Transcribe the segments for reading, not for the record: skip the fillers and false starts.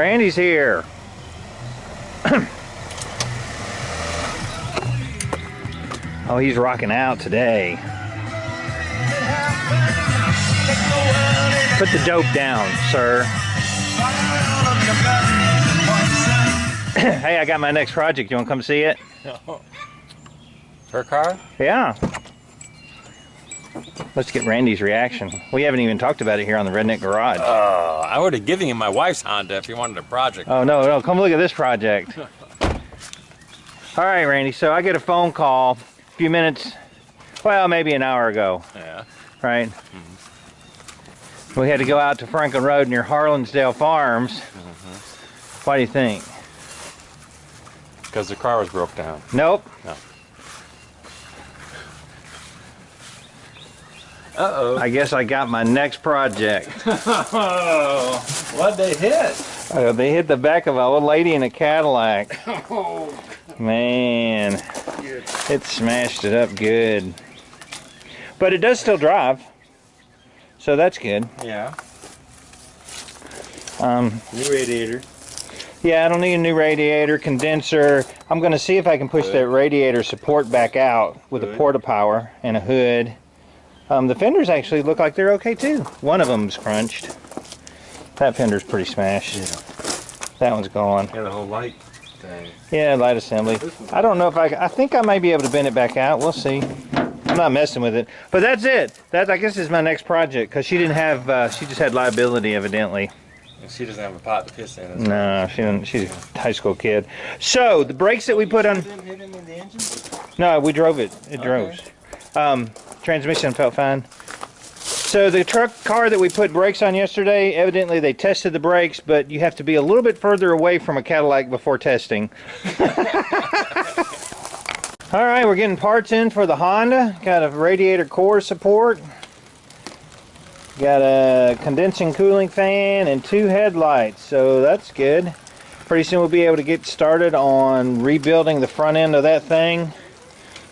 Randy's here. Oh, he's rocking out today. Put the dope down, sir. Hey, I got my next project. You want to come see it? Her car? Yeah. Let's get Randy's reaction. We haven't even talked about it here on the Redneck Garage. I would have given you my wife's Honda if you wanted a project. Oh, no, come look at this project. All right, Randy, so I get a phone call a few minutes, well, maybe an hour ago. Yeah. Right? Mm-hmm. We had to go out to Franklin Road near Harlansdale Farms. Mm-hmm. What do you think? Because the car was broke down. Nope. No. Uh-oh. I guess I got my next project. Oh, what'd they hit? They hit the back of an old lady in a Cadillac. Oh, man. It smashed it up good. But it does still drive. So that's good. yeah. New radiator. Yeah, I don't need a new radiator, condenser. I'm going to see if I can push that radiator support back out with a porta power and a hood. The fenders actually look like they're okay too. One of them's crunched. That fender's pretty smashed. Yeah. That one's gone. Yeah, the whole light thing. Yeah, light assembly. I don't know if I think I might be able to bend it back out. We'll see. I'm not messing with it. But that's it. That, I guess, is my next project because she didn't have, she just had liability evidently. And she doesn't have a pot to piss in. No, she didn't. She's a high school kid. So the brakes that we put on. Didn't hit him in the engine? No, we drove it. It drove. Transmission felt fine. So the car that we put brakes on yesterday, evidently they tested the brakes, but you have to be a little bit further away from a Cadillac before testing. All right, we're getting parts in for the Honda. Got a radiator core support. Got a condensing cooling fan and 2 headlights, so that's good. Pretty soon we'll be able to get started on rebuilding the front end of that thing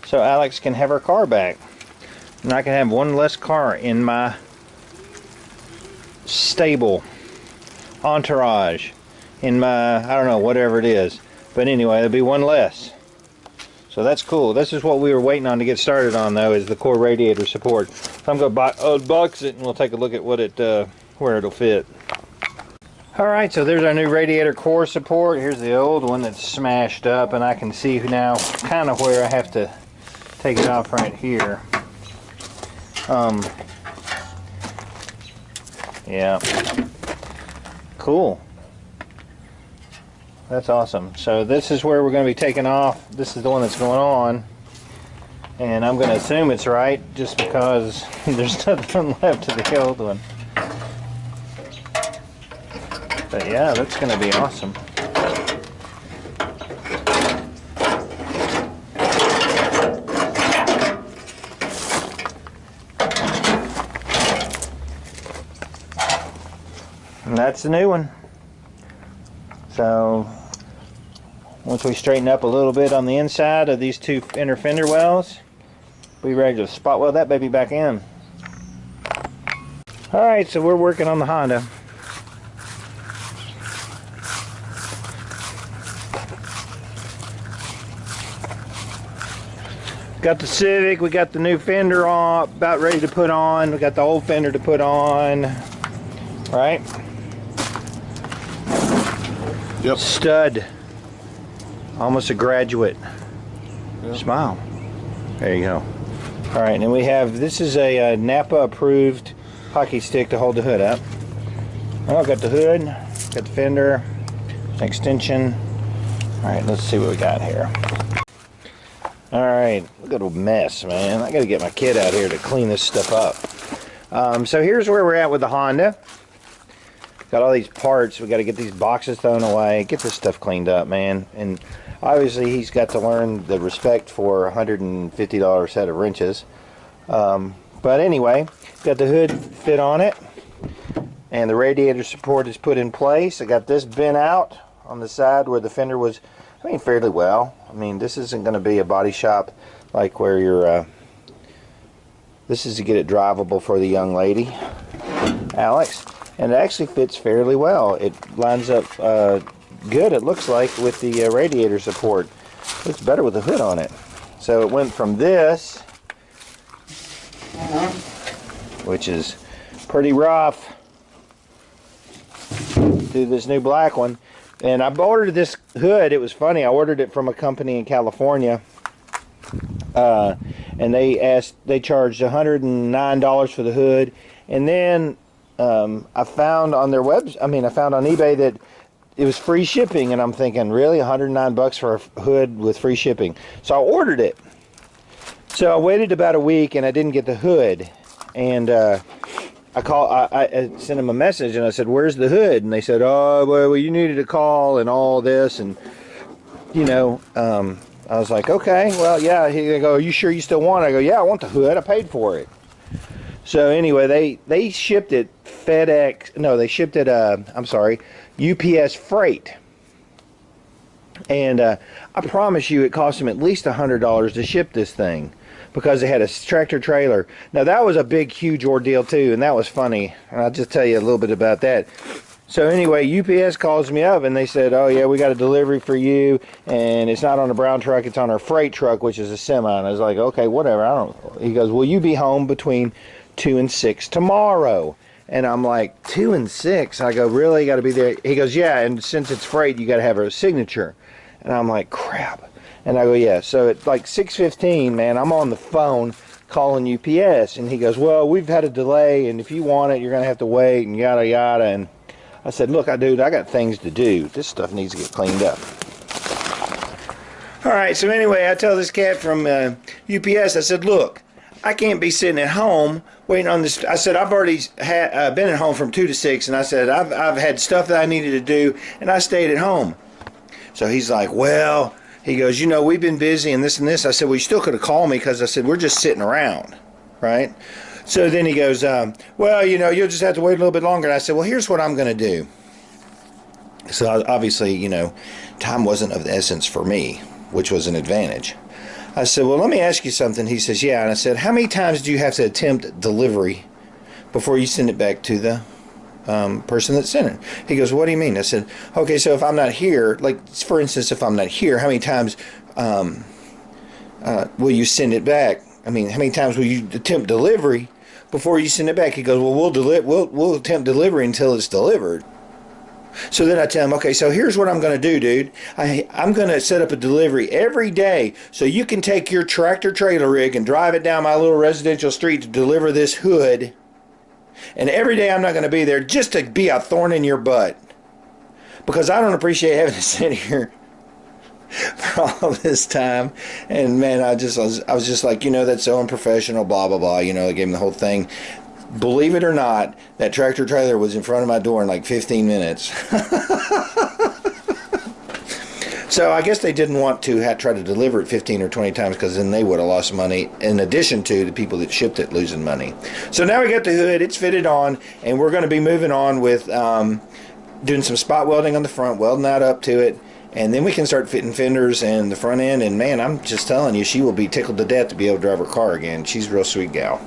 so Alex can have her car back. And I can have one less car in my stable, entourage, in my, I don't know, whatever it is. But anyway, there'll be one less. So that's cool. This is what we were waiting on to get started on, though, is the core radiator support. So I'm going to box it, and we'll take a look at what it, where it'll fit. All right, so there's our new radiator core support. Here's the old one that's smashed up, and I can see now kind of where I have to take it off right here. Yeah, cool. That's awesome. So this is where we're going to be taking off. This is the one that's going on, and I'm going to assume it's right just because there's nothing left of the old one. But yeah, that's going to be awesome. And that's the new one. So once we straighten up a little bit on the inside of these 2 inner fender wells, we'll be ready to spot weld that baby back in. Alright, so we're working on the Honda. Got the Civic, we got the new fender on, about ready to put on. We got the old fender to put on, right? Yep. Stud. Almost a graduate. Yep. Smile. There you go. All right, and then we have, this is a Napa approved hockey stick to hold the hood up. Oh, got the hood, got the fender, extension. All right, let's see what we got here. All right, look at a mess, man. I got to get my kid out here to clean this stuff up. So here's where we're at with the Honda. Got all these parts. We got to get these boxes thrown away, get this stuff cleaned up, man. And obviously he's got to learn the respect for $150 set of wrenches. But anyway, got the hood fit on it, and the radiator support is put in place. I got this bent out on the side where the fender was, I mean, fairly well. I mean, this isn't going to be a body shop like where you're, this is to get it drivable for the young lady, Alex. and it actually fits fairly well. It lines up good, it looks like, with the radiator support. Looks better with the hood on it. So it went from this, which is pretty rough, to this new black one. And I ordered this hood. It was funny, I ordered it from a company in California, and they charged $109 for the hood. And then I found on their I found on eBay that it was free shipping, and I'm thinking, really, $109 for a hood with free shipping? So I ordered it. So I waited about a week, and I didn't get the hood. And I sent them a message, and I said, "Where's the hood?" And they said, "Oh, well, you needed to call and all this." And I was like, "Okay, well, yeah." They go, "Are you sure you still want it?" I go, "Yeah, I want the hood. I paid for it." So anyway, they shipped it FedEx. No, they shipped it. I'm sorry, UPS freight. And I promise you, it cost them at least $100 to ship this thing, because they had a tractor trailer. Now that was a big, huge ordeal too, and that was funny. And I'll just tell you a little bit about that. So anyway, UPS calls me up and they said, "Oh yeah, we got a delivery for you, and it's not on a brown truck, it's on our freight truck, which is a semi." And I was like, "Okay, whatever." He goes, "Will you be home between 2 and 6 tomorrow?" And I'm like, 2 and 6? I go, "Really? You got to be there?" He goes, "Yeah, and since it's freight, you got to have a signature." And I'm like, "Crap." And I go, "Yeah." So at like 6:15, man, I'm on the phone calling UPS, and he goes, "Well, we've had a delay, and if you want it, you're gonna have to wait, and yada yada." And I said, "Look, dude, I got things to do. This stuff needs to get cleaned up." All right. So anyway, I tell this cat from UPS, I said, "Look, I can't be sitting at home waiting on this." I said, "I've already been at home from 2 to 6, and I said I've had stuff that I needed to do, and I stayed at home." So he's like, "Well," he goes, "we've been busy and this and this." I said, "Well, you still could have called me, because," I said, "we're just sitting around, right?" So then he goes, "Well, you'll just have to wait a little bit longer." And I said, "Well, here's what I'm going to do." So obviously, time wasn't of the essence for me, which was an advantage. I said, "Well, let me ask you something." He says, "Yeah." And I said, "How many times do you have to attempt delivery before you send it back to the person that sent it?" He goes, "What do you mean?" I said, "Okay, so if I'm not here, like for instance, if I'm not here, how many times will you send it back? I mean, how many times will you attempt delivery before you send it back?" He goes, "Well, we'll attempt delivery until it's delivered." So then I tell him, "Okay, so here's what I'm going to do, dude. I'm going to set up a delivery every day, so you can take your tractor trailer rig and drive it down my little residential street to deliver this hood. And every day I'm not going to be there, just to be a thorn in your butt, because I don't appreciate having to sit here for all this time." And man, I was just like, "That's so unprofessional, blah blah blah." I gave him the whole thing. Believe it or not, that tractor trailer was in front of my door in like 15 minutes. So I guess they didn't want to try to deliver it 15 or 20 times, because then they would have lost money, in addition to the people that shipped it losing money. So now we got the hood, it's fitted on, and we're going to be moving on with doing some spot welding on the front, welding that up to it, and then we can start fitting fenders and the front end. And man, I'm just telling you, she will be tickled to death to be able to drive her car again. She's a real sweet gal.